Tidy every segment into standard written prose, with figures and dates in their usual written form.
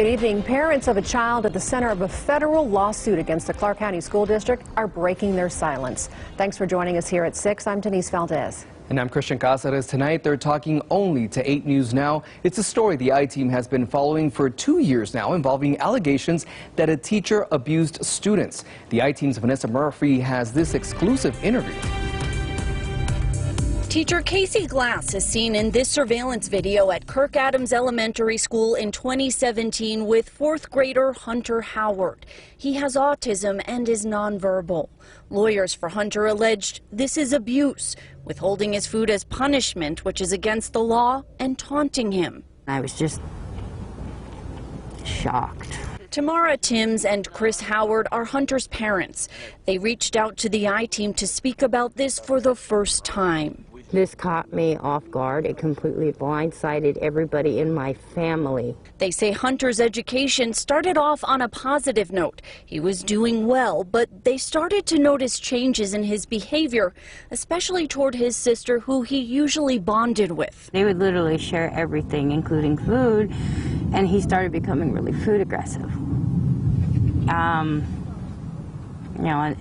Good evening. Parents of a child at the center of a federal lawsuit against the Clark County School District are breaking their silence. Thanks for joining us here at 6. I'm Denise Valdez. And I'm Christian Casares. Tonight, they're talking only to 8 News Now. It's a story the I-Team has been following for 2 years now, involving allegations that a teacher abused students. The I-Team's Vanessa Murphy has this exclusive interview. Teacher Casey Glass is seen in this surveillance video at Kirk Adams Elementary School in 2017 with 4th grader Hunter Howard. He has autism and is nonverbal. Lawyers for Hunter alleged this is abuse, withholding his food as punishment, which is against the law, and taunting him. I was just shocked. Tamara Timms and Chris Howard are Hunter's parents. They reached out to the I-Team to speak about this for the first time. This caught me off guard. It completely blindsided everybody in my family. They say Hunter's education started off on a positive note. He was doing well, but they started to notice changes in his behavior, especially toward his sister, who he usually bonded with. They would literally share everything, including food, and he started becoming really food aggressive.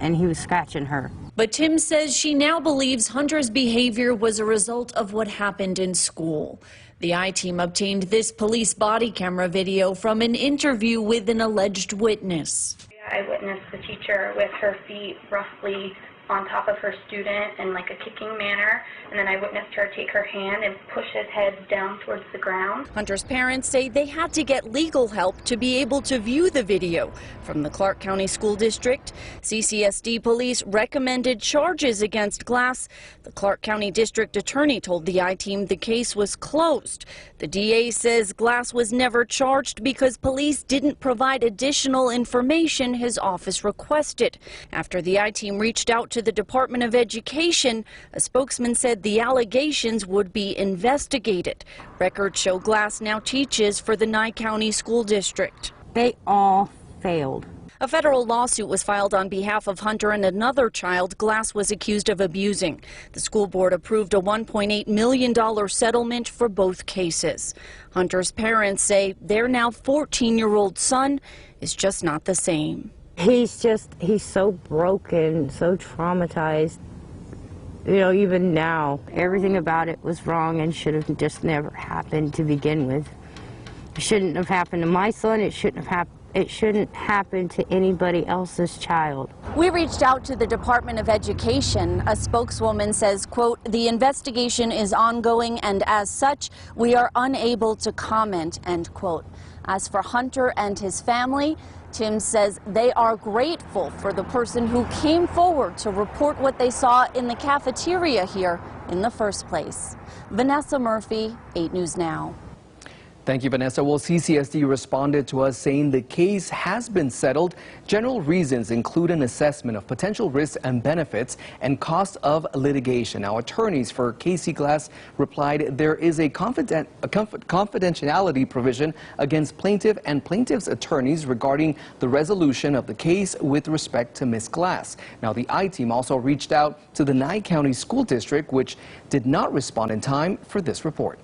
And he was scratching her. But Tim says she now believes Hunter's behavior was a result of what happened in school. The I-Team obtained this police body camera video from an interview with an alleged witness. I witnessed the teacher with her feet roughly on top of her student in like a kicking manner, and then I witnessed her take her hand and push his head down towards the ground. Hunter's parents say they had to get legal help to be able to view the video. From the Clark County School District, CCSD police recommended charges against Glass. The Clark County District Attorney told the I-Team the case was closed. The DA says Glass was never charged because police didn't provide additional information his office requested. After the I-Team reached out to the Department of Education, a spokesman said the allegations would be investigated. Records show Glass now teaches for the Nye County School District. They all failed. A federal lawsuit was filed on behalf of Hunter and another child Glass was accused of abusing. The school board approved a $1.8 million settlement for both cases. Hunter's parents say their now 14-year-old son is just not the same. He's so broken, so traumatized. You know, even now, everything about it was wrong and should have just never happened to begin with. It shouldn't have happened to my son. It shouldn't happen to anybody else's child. We reached out to the Department of Education. A spokeswoman says, quote, "The investigation is ongoing and as such, we are unable to comment," end quote. As for Hunter and his family, Tim says they are grateful for the person who came forward to report what they saw in the cafeteria here in the first place. Vanessa Murphy, 8 News Now. Thank you, Vanessa. Well, CCSD responded to us saying the case has been settled. General reasons include an assessment of potential risks and benefits and cost of litigation. Now, attorneys for Casey Glass replied there is a confidentiality provision against plaintiff and plaintiff's attorneys regarding the resolution of the case with respect to Ms. Glass. Now, the I-Team also reached out to the Nye County School District, which did not respond in time for this report.